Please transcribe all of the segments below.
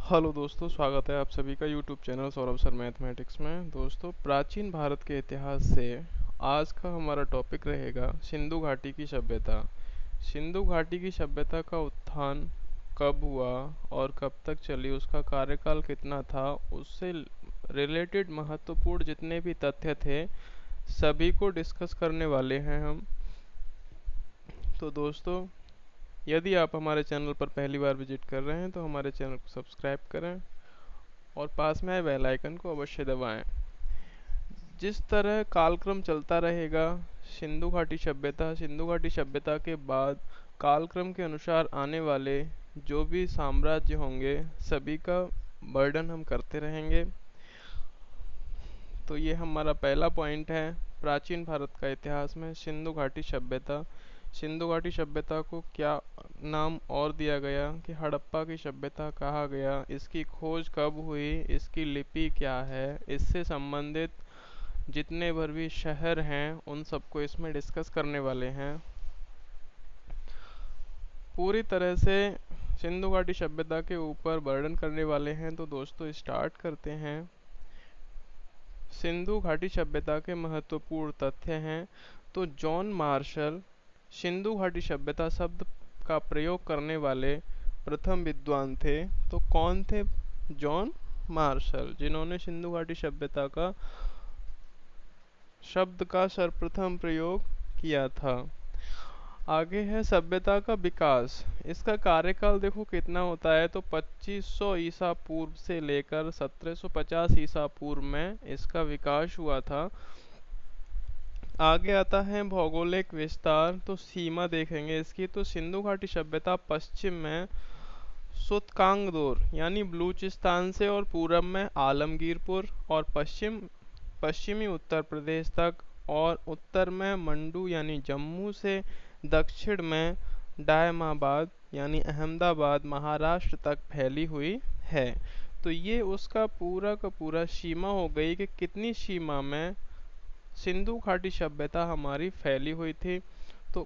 Hello दोस्तों, स्वागत है आप सभी का YouTube channel Saurabh sir mathematics में। दोस्तों, प्राचीन भारत के इतिहास से आज का हमारा टॉपिक रहेगा सिंधु घाटी की सभ्यता। सिंधु घाटी की सभ्यता का उत्थान कब हुआ और कब तक चली, उसका कार्यकाल कितना था, उससे रिलेटेड महत्वपूर्ण जितने भी तथ्य थे सभी को डिस्कस करने वाले हैं हम। तो दोस्तों, यदि आप हमारे चैनल पर पहली बार विजिट कर रहे हैं तो हमारे चैनल को सब्सक्राइब करें और पास में आए बेल आइकन को अवश्य दबाएं। जिस तरह कालक्रम चलता रहेगा, सिंधु घाटी सभ्यता के बाद कालक्रम के अनुसार आने वाले जो भी साम्राज्य होंगे सभी का वर्णन हम करते रहेंगे। तो ये हमारा पहला पॉइंट है, प्राचीन भारत का इतिहास में सिंधु घाटी सभ्यता। सिंधु घाटी सभ्यता को क्या नाम और दिया गया कि हड़प्पा की सभ्यता कहा गया। इसकी खोज कब हुई, इसकी लिपि क्या है, इससे संबंधित जितने भर भी शहर हैं उन सबको इसमें डिस्कस करने वाले हैं। पूरी तरह से सिंधु घाटी सभ्यता के ऊपर वर्णन करने वाले हैं। तो दोस्तों, स्टार्ट करते हैं। सिंधु घाटी सभ्यता के महत्वपूर्ण तथ्य हैं। तो जॉन मार्शल सिंधु घाटी सभ्यता शब्द का प्रयोग करने वाले प्रथम विद्वान थे। तो कौन थे? जॉन मार्शल, जिन्होंने सिंधु घाटी सभ्यता का शब्द का सर्वप्रथम प्रयोग किया था। आगे है सभ्यता का विकास। इसका कार्यकाल देखो कितना होता है, तो 2500 ईसा पूर्व से लेकर 1750 ईसा पूर्व में इसका विकास हुआ था। आगे आता है भौगोलिक विस्तार। तो सीमा देखेंगे इसकी, तो सिंधु घाटी सभ्यता पश्चिम में सुतकांगदोर यानी बलूचिस्तान से और पूरब में आलमगीरपुर और पश्चिमी उत्तर प्रदेश तक और उत्तर में मंडू यानी जम्मू से दक्षिण में डायमाबाद यानी अहमदाबाद महाराष्ट्र तक फैली हुई है। तो ये उसका पूरा का पूरा सीमा हो गई कि कितनी सीमा में सिंधु घाटी सभ्यता हमारी फैली हुई थी। तो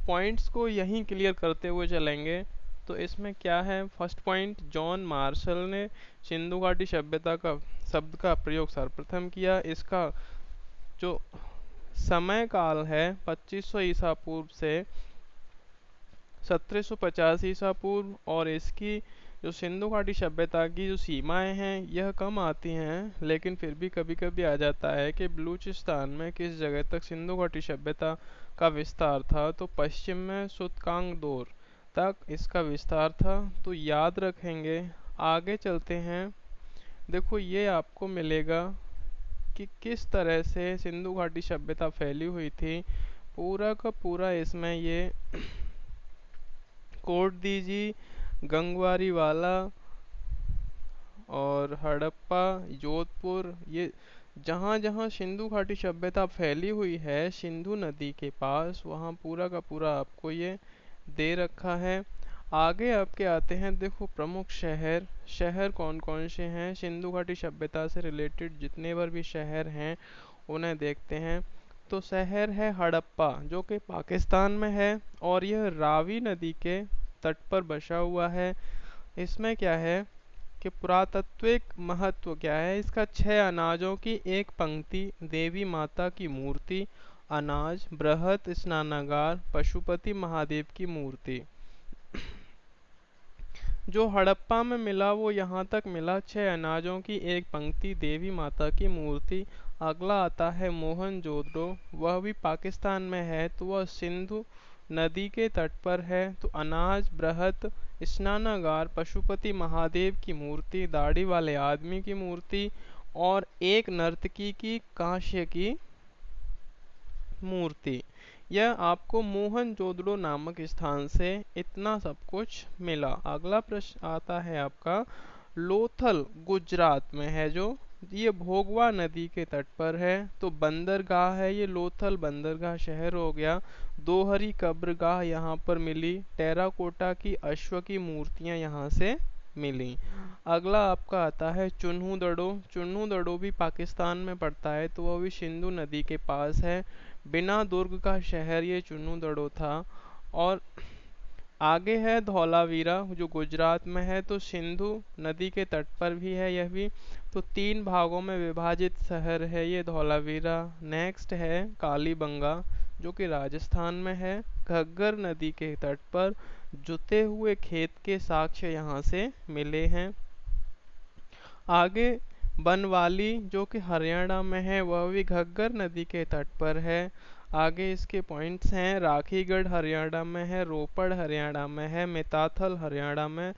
पॉइंट्स को यहीं क्लियर करते हुए चलेंगे। तो इसमें क्या है, फर्स्ट पॉइंट, जॉन मार्शल ने सिंधु घाटी सभ्यता का शब्द का प्रयोग सर्वप्रथम किया। इसका जो समय काल है 2500 ईसा पूर्व से 1750 ईसा पूर्व, और इसकी जो सिंधु घाटी सभ्यता की जो सीमाएं हैं यह कम आती हैं, लेकिन फिर भी कभी कभी आ जाता है कि बलूचिस्तान में किस जगह तक सिंधु घाटी सभ्यता का विस्तार था। तो पश्चिम में सुतकांगदोर तक इसका विस्तार था। तो याद रखेंगे। आगे चलते हैं। देखो, ये आपको मिलेगा कि किस तरह से सिंधु घाटी सभ्यता फैली हुई थी। पूरा का पूरा इसमें ये कोट दीजिए, गंगवारी वाला और हड़प्पा, जोधपुर, ये जहाँ जहाँ सिंधु घाटी सभ्यता फैली हुई है सिंधु नदी के पास, वहाँ पूरा का पूरा आपको ये दे रखा है। आगे आपके आते हैं, देखो प्रमुख शहर कौन कौन से हैं सिंधु घाटी सभ्यता से रिलेटेड जितने बार भी शहर हैं उन्हें देखते हैं। तो शहर है हड़प्पा, जो कि पाकिस्तान में है और यह रावी नदी के तट पर बसा हुआ है। इसमें क्या है कि पुरातात्विक महत्व क्या है इसका, 6 अनाजों की एक पंक्ति, देवी माता की मूर्ति, अनाज, बृहत स्नानागार, पशुपति महादेव की मूर्ति। जो हड़प्पा में मिला वो यहाँ तक मिला, 6 अनाजों की एक पंक्ति, देवी माता की मूर्ति। अगला आता है मोहनजोदड़ो, वह भी पाकिस्तान में है, तो वह सिंधु नदी के तट पर है। तो अनाज, बृहत स्नानागार, पशुपति महादेव की मूर्ति, दाढ़ी वाले आदमी की मूर्ति और एक नर्तकी की कांस्य की मूर्ति। यह आपको मोहनजोदड़ो नामक स्थान से इतना सब कुछ मिला। अगला प्रश्न आता है आपका, लोथल गुजरात में है, जो ये भोगवा नदी के तट पर है। तो बंदरगाह है, ये लोथल बंदरगाह शहर हो गया। दोहरी कब्रगाह यहाँ पर मिली। टेराकोटा की अश्व की मूर्तियाँ यहाँ से मिली। अगला आपका आता है चुन्हू दड़ो। चुन्हू दड़ो भी पाकिस्तान में पड़ता है, तो वह भी सिंधु नदी के पास है। बिना दुर्ग का शहर ये चुन्हू दड़ो था। और आगे है धौलावीरा जो गुजरात में है, तो सिंधु नदी के तट पर भी है यह भी। तो 3 भागों में विभाजित शहर है ये धौलावीरा। नेक्स्ट है कालीबंगा जो कि राजस्थान में है, घग्गर नदी के तट पर। जुते हुए खेत के साक्ष्य यहाँ से मिले हैं। आगे बनवाली जो कि हरियाणा में है, वह भी घग्गर नदी के तट पर है। आगे इसके पॉइंट्स हैं, राखीगढ़ हरियाणा में है, रोपड़ हरियाणा में है, मिताथल हरियाणा में,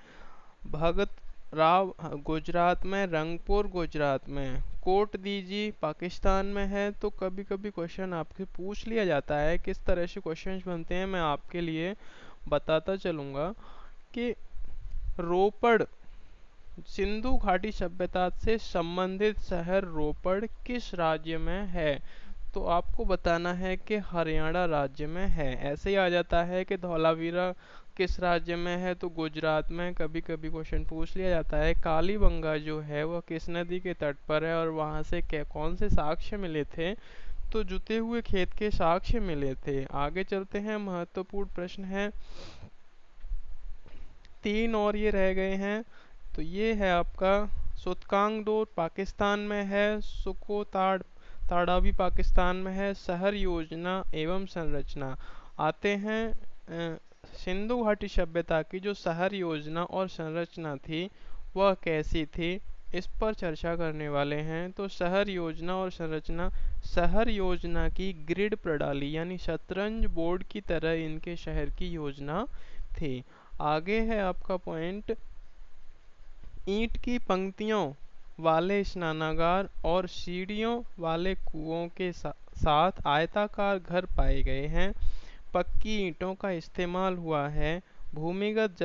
भगत राव गुजरात में, रंगपुर गुजरात में, कोट दीजी पाकिस्तान में है। तो कभी कभी क्वेश्चन आपसे पूछ लिया जाता है, किस तरह से क्वेश्चंस बनते हैं मैं आपके लिए बताता चलूँगा कि रोपड़ सिंधु घाटी सभ्यता से संबंधित शहर रोपड़ किस राज्य में है? तो आपको बताना है कि हरियाणा राज्य में है। ऐसे ही आ जाता है कि धौलावीरा किस राज्य में है, तो गुजरात में। कभी कभी क्वेश्चन पूछ लिया जाता है कालीबंगा जो है वह किस नदी के तट पर है और वहां से क्या कौन से साक्ष्य मिले थे, तो जुते हुए खेत के साक्ष्य मिले थे। आगे चलते हैं, महत्वपूर्ण प्रश्न है 3 और ये रह गए हैं। तो ये है आपका सुतकांगडोर पाकिस्तान में है, सुकोताड़ ताड़ावी पाकिस्तान में है। शहर योजना एवं संरचना आते हैं। सिंधु घाटी सभ्यता की जो शहर योजना और संरचना थी वह कैसी थी, इस पर चर्चा करने वाले हैं। तो शहर योजना और संरचना, शहर योजना की ग्रिड प्रणाली यानी शतरंज बोर्ड की तरह इनके शहर की योजना थी। आगे है आपका पॉइंट, ईंट की पंक्तियों वाले स्नानागार और सीढ़ियों वाले कुओं के साथ आयताकार घर पाए गए हैं। पक्की ईंटों का इस्तेमाल हुआ है। भूमिगत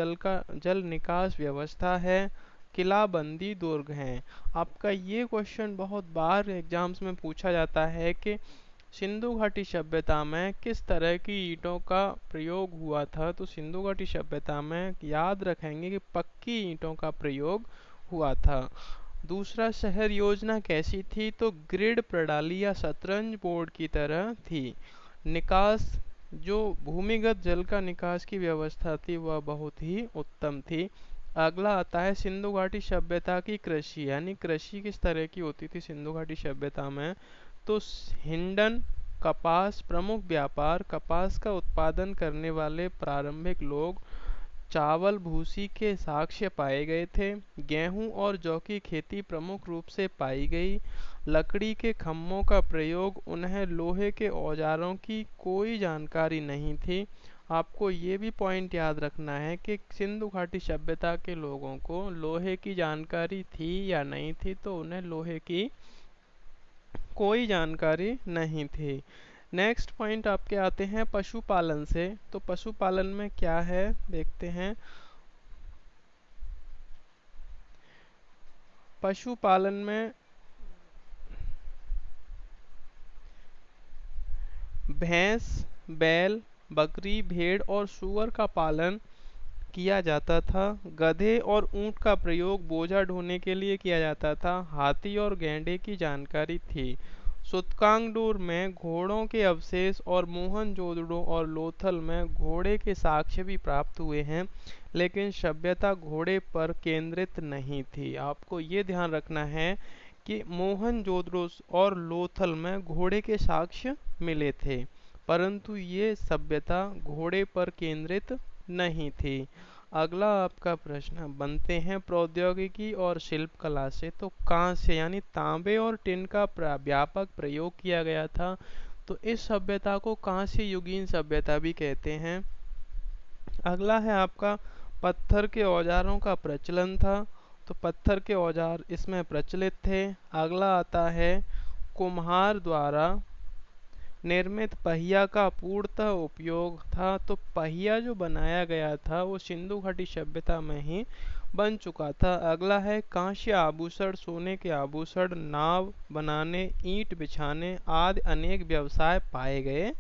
जल निकास व्यवस्था है। किलाबंदी दुर्ग हैं। आपका ये क्वेश्चन बहुत बार एग्जाम्स में पूछा जाता है कि सिंधु घाटी सभ्यता में किस तरह की ईंटों का प्रयोग हुआ था। तो सिंधु घाटी सभ्यता में याद रखेंगे कि पक्की ईंटों का प्रयोग हुआ था। दूसरा, शहर योजना कैसी थी, तो ग्रिड प्रणाली या शतरंज बोर्ड की तरह थी। निकास, जो भूमिगत जल का निकास की व्यवस्था थी वह बहुत ही उत्तम थी। अगला आता है सिंधु घाटी सभ्यता की कृषि, यानी कृषि किस तरह की होती थी सिंधु घाटी सभ्यता में। तो हिंडन कपास प्रमुख व्यापार, कपास का उत्पादन करने वाले प्रारंभिक लोग। चावल भूसी के साक्ष्य पाए गए थे। गेहूं और जौ की खेती प्रमुख रूप से पाई गई। लकड़ी के खम्भों का प्रयोग, उन्हें लोहे के औजारों की कोई जानकारी नहीं थी। आपको ये भी पॉइंट याद रखना है कि सिंधु घाटी सभ्यता के लोगों को लोहे की जानकारी थी या नहीं थी, तो उन्हें लोहे की कोई जानकारी नहीं थी। नेक्स्ट पॉइंट आपके आते हैं पशुपालन से। तो पशुपालन में क्या है देखते हैं। पशुपालन में भैंस, बैल, बकरी, भेड़ और सूअर का पालन किया जाता था। गधे और ऊंट का प्रयोग बोझा ढोने के लिए किया जाता था। हाथी और गैंडे की जानकारी थी। सुतकांगडूर में घोड़ों के अवशेष और मोहनजोदड़ो और लोथल में घोड़े के साक्ष्य भी प्राप्त हुए हैं, लेकिन सभ्यता घोड़े पर केंद्रित नहीं थी। आपको ये ध्यान रखना है कि मोहनजोदड़ो और लोथल में घोड़े के साक्ष्य मिले थे, परंतु ये सभ्यता घोड़े पर केंद्रित नहीं थी। अगला आपका प्रश्न बनते हैं प्रौद्योगिकी और शिल्प कला से। तो कांस्य यानी तांबे और टिन का व्यापक प्रयोग किया गया था। तो इस सभ्यता को कांस्य युगीन सभ्यता भी कहते हैं। अगला है आपका पत्थर के औजारों का प्रचलन था। तो पत्थर के औजार इसमें प्रचलित थे। अगला आता है कुम्हार द्वारा निर्मित पहिया का पूर्णतः उपयोग था। तो पहिया जो बनाया गया था वो सिंधु घाटी सभ्यता में ही बन चुका था। अगला है कांस्य आभूषण, सोने के आभूषण, नाव बनाने, ईंट बिछाने आदि अनेक व्यवसाय पाए गए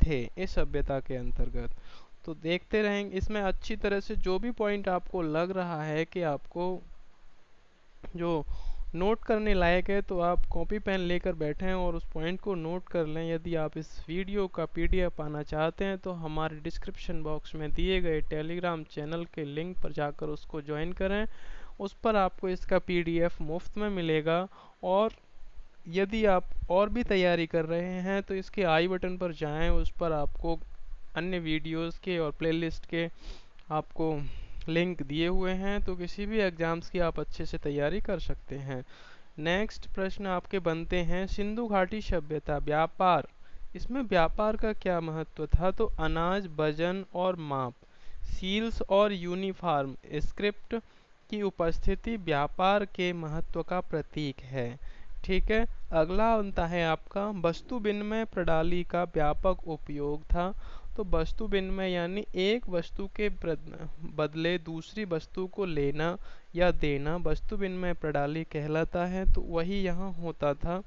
थे इस सभ्यता के अंतर्गत। तो देखते रहेंगे इसमें अच्छी तरह से जो भी पॉइंट आपको लग रहा है कि आपको जो नोट करने लायक है, तो आप कॉपी पेन लेकर बैठें और उस पॉइंट को नोट कर लें। यदि आप इस वीडियो का पीडीएफ पाना चाहते हैं तो हमारे डिस्क्रिप्शन बॉक्स में दिए गए टेलीग्राम चैनल के लिंक पर जाकर उसको ज्वाइन करें। उस पर आपको इसका पीडीएफ मुफ्त में मिलेगा। और यदि आप और भी तैयारी कर रहे हैं तो इसके आई बटन पर जाएं, उस पर आपको अन्य वीडियोस के और प्लेलिस्ट के आपको लिंक दिए हुए हैं, तो किसी भी एग्जाम्स की आप अच्छे से तैयारी कर सकते हैं। नेक्स्ट प्रश्न आपके बनते हैं, सिंधु घाटी सभ्यता व्यापार, इसमें व्यापार का क्या महत्व था? तो अनाज वजन और माप, सील्स और यूनिफॉर्म स्क्रिप्ट की उपस्थिति व्यापार के महत्व का प्रतीक है। ठीक है। अगला बनता है आपका, वस्तु विनिमय प्रणाली का व्यापक उपयोग था। तो वस्तु विनिमय यानी एक वस्तु के बदले दूसरी वस्तु को लेना या देना वस्तु विनिमय प्रणाली कहलाता है। तो वही यहाँ होता था।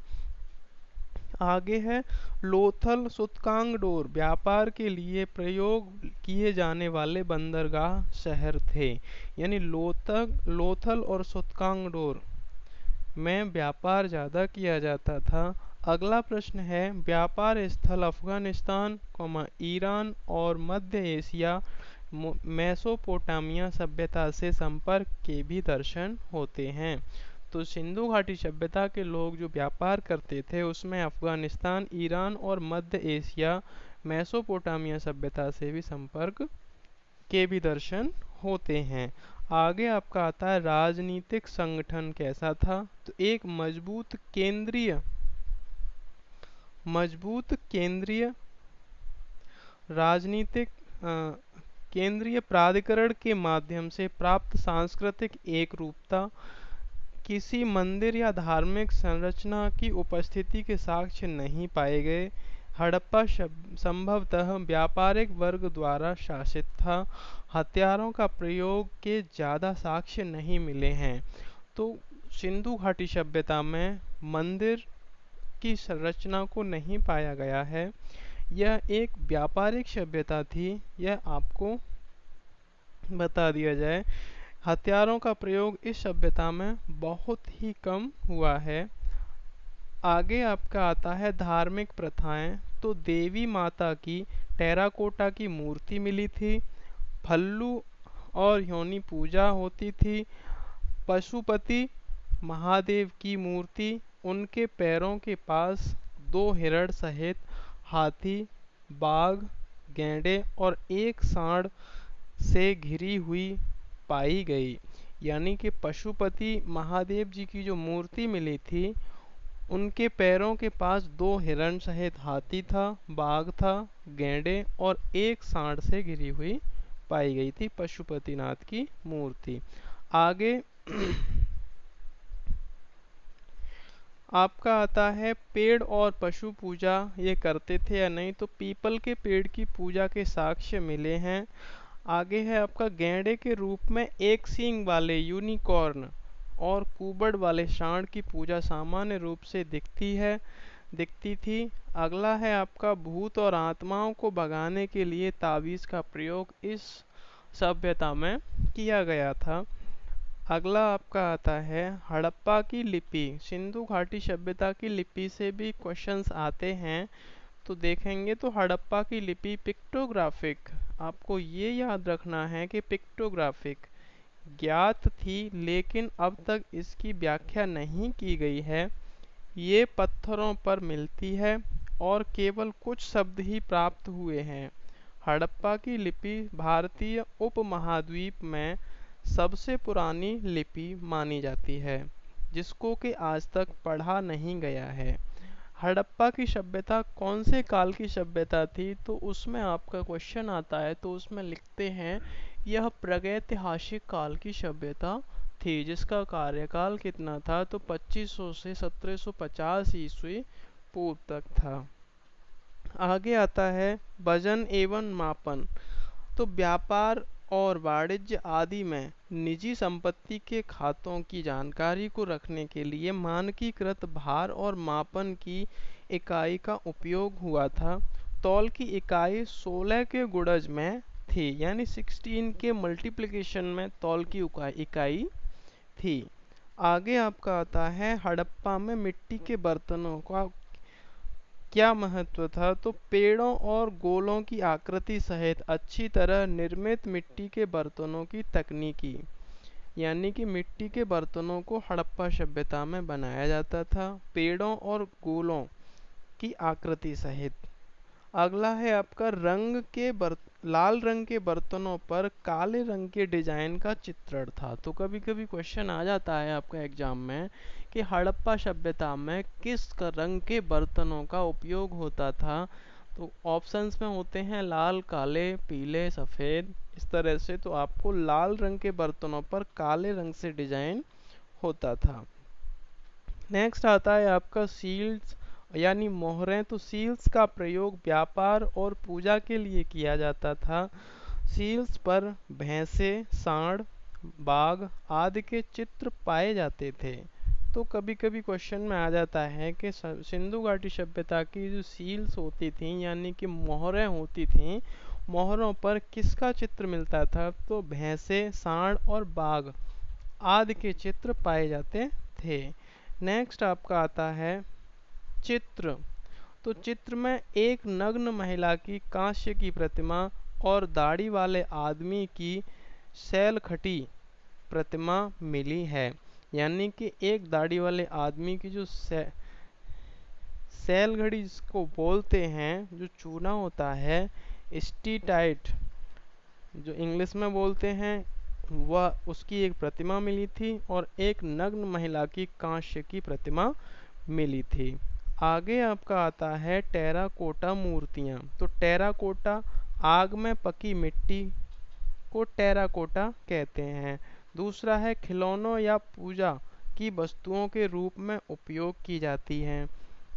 आगे है, लोथल सूतकांगडोर व्यापार के लिए प्रयोग किए जाने वाले बंदरगाह शहर थे। यानी लोथल और सूतकांगडोर में व्यापार ज़्यादा किया जाता था। अगला प्रश्न है, व्यापार स्थल अफगानिस्तान, ईरान और मध्य एशिया मेसोपोटामिया सभ्यता से संपर्क के भी दर्शन होते हैं। तो सिंधु घाटी सभ्यता के लोग जो व्यापार करते थे उसमें अफगानिस्तान, ईरान और मध्य एशिया मेसोपोटामिया सभ्यता से भी संपर्क के भी दर्शन होते हैं। आगे आपका आता है, राजनीतिक संगठन कैसा था? तो एक मजबूत केंद्रीय राजनीतिक केंद्रीय प्राधिकरण के माध्यम से प्राप्त सांस्कृतिक एकरूपता, किसी मंदिर या धार्मिक संरचना की उपस्थिति के साक्ष्य नहीं पाए गए। हड़प्पा संभवतः व्यापारिक वर्ग द्वारा शासित था। हथियारों का प्रयोग के ज़्यादा साक्ष्य नहीं मिले हैं। तो सिंधु घाटी सभ्यता में मंदिर की संरचना को नहीं पाया गया है। यह एक व्यापारिक सभ्यता थी, यह आपको बता दिया जाए। हथियारों का प्रयोग इस सभ्यता में बहुत ही कम हुआ है। आगे आपका आता है, धार्मिक प्रथाएं। तो देवी माता की टेराकोटा की मूर्ति मिली थी। फल्लू और योनि पूजा होती थी। पशुपति महादेव की मूर्ति, उनके पैरों के पास दो हिरण सहित हाथी, बाघ, गैंडे और एक सांड से घिरी हुई पाई गई। यानी कि पशुपति महादेव जी की जो मूर्ति मिली थी, उनके पैरों के पास दो हिरण सहित हाथी था, बाघ था, गैंडे और एक सांड से घिरी हुई पाई गई थी पशुपतिनाथ की मूर्ति। आगे आपका आता है, पेड़ और पशु पूजा ये करते थे या नहीं? तो पीपल के पेड़ की पूजा के साक्ष्य मिले हैं। आगे है आपका, गैंडे के रूप में एक सींग वाले यूनिकॉर्न और कुबड़ वाले सांड की पूजा सामान्य रूप से दिखती थी। अगला है आपका, भूत और आत्माओं को भगाने के लिए ताबीज़ का प्रयोग इस सभ्यता में किया गया था। अगला आपका आता है, हड़प्पा की लिपि। सिंधु घाटी सभ्यता की लिपि से भी क्वेश्चंस आते हैं, तो देखेंगे। तो हड़प्पा की लिपि पिक्टोग्राफिक, आपको ये याद रखना है कि पिक्टोग्राफिक ज्ञात थी, लेकिन अब तक इसकी व्याख्या नहीं की गई है। ये पत्थरों पर मिलती है और केवल कुछ शब्द ही प्राप्त हुए हैं। हड़प्पा की लिपि भारतीय उपमहाद्वीप में सबसे पुरानी लिपि मानी जाती है, जिसको कि आज तक पढ़ा नहीं गया है। हड़प्पा की सभ्यता कौन से काल की सभ्यता थी? तो उसमें आपका क्वेश्चन आता है, तो उसमें लिखते हैं, यह प्रागैतिहासिक काल की सभ्यता थी, जिसका कार्यकाल कितना था? तो 2500 से 1750 ईस्वी पूर्व तक था। आगे आता है, वजन एवं मापन। तो व्यापार और वाणिज्य आदि में निजी संपत्ति के खातों की जानकारी को रखने के लिए मानकीकृत भार और मापन की इकाई का उपयोग हुआ था। तौल की इकाई 16 के गुणज में थी, यानी 16 के मल्टीप्लिकेशन में तौल की इकाई थी। आगे आपका आता है हड़प्पा में मिट्टी के बर्तनों का क्या महत्व था। तो पेड़ों और गोलों की आकृति सहित अच्छी तरह निर्मित मिट्टी के बर्तनों की तकनीकी, यानी कि मिट्टी के बर्तनों को हड़प्पा सभ्यता में बनाया जाता था पेड़ों और गोलों की आकृति सहित। अगला है आपका लाल रंग के बर्तनों पर काले रंग के डिजाइन का चित्रण था। तो कभी कभी क्वेश्चन आ जाता है आपका एग्जाम में कि हड़प्पा सभ्यता में रंग के बर्तनों का उपयोग होता था। तो ऑप्शंस में होते हैं लाल, काले, पीले, सफेद, इस तरह से। तो आपको लाल रंग के बर्तनों पर काले रंग से डिजाइन होता था। नेक्स्ट आता है आपका सील्स यानी मोहरें। तो सील्स का प्रयोग व्यापार और पूजा के लिए किया जाता था। सील्स पर भैंसे, सांड, बाघ आदि के चित्र पाए जाते थे। तो कभी कभी क्वेश्चन में आ जाता है कि सिंधु घाटी सभ्यता की जो सील्स होती थी यानी कि मोहरें होती थी, मोहरों पर किसका चित्र मिलता था। तो भैंसे, सांड और बाघ आदि के चित्र पाए जाते थे। नेक्स्ट आपका आता है चित्र। तो चित्र में एक नग्न महिला की कांस्य की प्रतिमा और दाढ़ी वाले आदमी की शैलखटी प्रतिमा मिली है। यानी कि एक दाढ़ी वाले आदमी की जो शैलखड़ी जिसको बोलते हैं, जो चूना होता है, स्टीटाइट जो इंग्लिश में बोलते हैं, वह उसकी एक प्रतिमा मिली थी और एक नग्न महिला की कांस्य की प्रतिमा मिली थी। आगे आपका आता है टेराकोटा मूर्तियां। तो टेराकोटा आग में पकी मिट्टी को टेराकोटा कहते हैं। दूसरा है खिलौनों या पूजा की वस्तुओं के रूप में उपयोग की जाती हैं।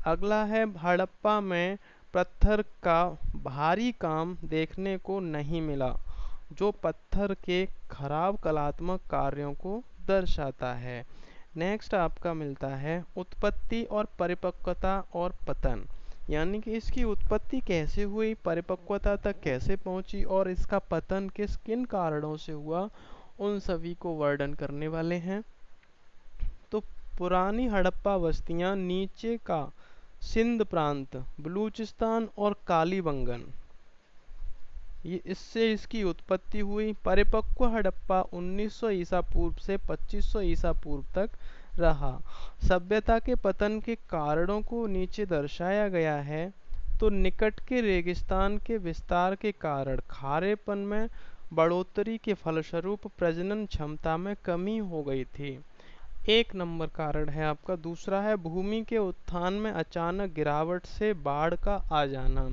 अगला है हड़प्पा में पत्थर का भारी काम देखने को नहीं मिला, जो पत्थर के खराब कलात्मक कार्यों को दर्शाता है। नेक्स्ट आपका मिलता है उत्पत्ति और परिपक्वता और पतन, यानी कि इसकी उत्पत्ति कैसे हुई, परिपक्वता तक कैसे पहुंची और इसका पतन किन कारणों से हुआ, उन सभी को वर्णन करने वाले हैं। तो पुरानी हड़प्पा बस्तियां नीचे का सिंध प्रांत, बलूचिस्तान और कालीबंगन, ये इससे इसकी उत्पत्ति हुई। परिपक्व हड़प्पा 1900 ईसा पूर्व से 2500 ईसा पूर्व तक रहा। सभ्यता के पतन के कारणों को नीचे दर्शाया गया है। तो निकट के रेगिस्तान के विस्तार के कारण खारेपन में बढ़ोतरी के फलस्वरूप प्रजनन क्षमता में कमी हो गई थी, एक नंबर कारण है आपका। दूसरा है भूमि के उत्थान में अचानक गिरावट से बाढ़ का आ जाना।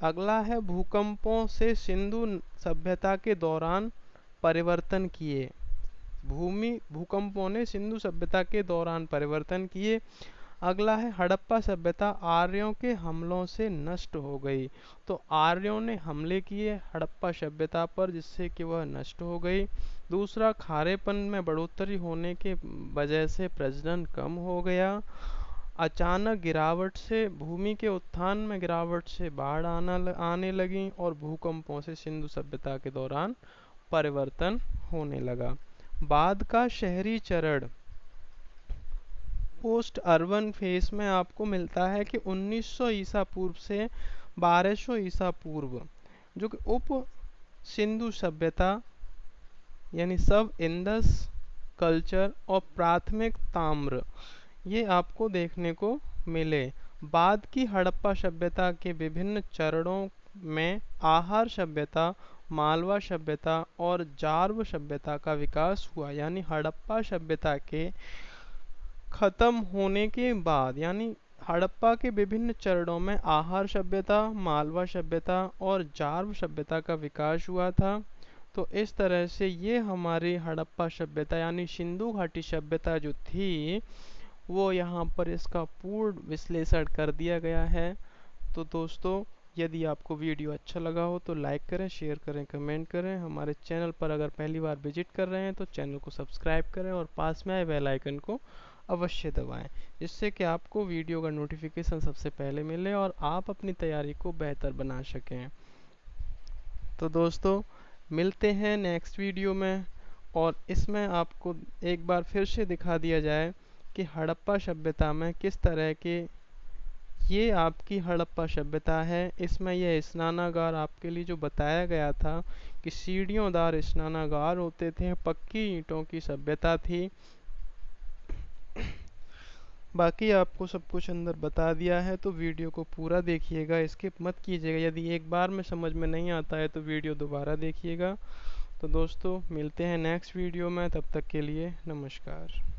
अगला है भूकंपों से सिंधु सभ्यता के दौरान परिवर्तन किए। भूकंपों ने सिंधु सभ्यता के दौरान परिवर्तन किए। अगला है हड़प्पा सभ्यता आर्यों के हमलों से नष्ट हो गई। तो आर्यों ने हमले किए हड़प्पा सभ्यता पर, जिससे कि वह नष्ट हो गई। दूसरा खारेपन में बढ़ोतरी होने के वजह से प्रजनन कम हो गया। अचानक गिरावट से, भूमि के उत्थान में गिरावट से बाढ़ आने लगी और भूकंपों से सिंधु सभ्यता के दौरान परिवर्तन होने लगा। बाद का शहरी चरण पोस्ट अर्बन फेज में आपको मिलता है कि 1900 ईसा पूर्व से 1200 ईसा पूर्व जो कि उप सिंधु सभ्यता यानी सब इंडस कल्चर और प्राथमिक ताम्र, ये आपको देखने को मिले। बाद की हड़प्पा सभ्यता के विभिन्न चरणों में आहार सभ्यता, मालवा सभ्यता और जार्व सभ्यता का विकास हुआ। यानी हड़प्पा सभ्यता के खत्म होने के बाद, यानी हड़प्पा के विभिन्न चरणों में आहार सभ्यता, मालवा सभ्यता और जार्व सभ्यता का विकास हुआ था। तो इस तरह से ये हमारी हड़प्पा सभ्यता यानी सिंधु घाटी सभ्यता जो थी, वो यहाँ पर इसका पूर्ण विश्लेषण कर दिया गया है। तो दोस्तों, यदि आपको वीडियो अच्छा लगा हो तो लाइक करें, शेयर करें, कमेंट करें। हमारे चैनल पर अगर पहली बार विजिट कर रहे हैं तो चैनल को सब्सक्राइब करें और पास में आए बेल आइकन को अवश्य दबाएं, जिससे कि आपको वीडियो का नोटिफिकेशन सबसे पहले मिले और आप अपनी तैयारी को बेहतर बना सकें। तो दोस्तों, मिलते हैं नेक्स्ट वीडियो में। और इसमें आपको एक बार फिर से दिखा दिया जाए कि हड़प्पा सभ्यता में किस तरह के, ये आपकी हड़प्पा सभ्यता है। इसमें यह स्नानागार आपके लिए जो बताया गया था कि सीढ़ियोंदार स्नानागार होते थे, पक्की ईंटों की सभ्यता थी। बाकी आपको सब कुछ अंदर बता दिया है, तो वीडियो को पूरा देखिएगा, स्किप मत कीजिएगा। यदि एक बार में समझ में नहीं आता है तो वीडियो दोबारा देखिएगा। तो दोस्तों मिलते हैं नेक्स्ट वीडियो में, तब तक के लिए नमस्कार।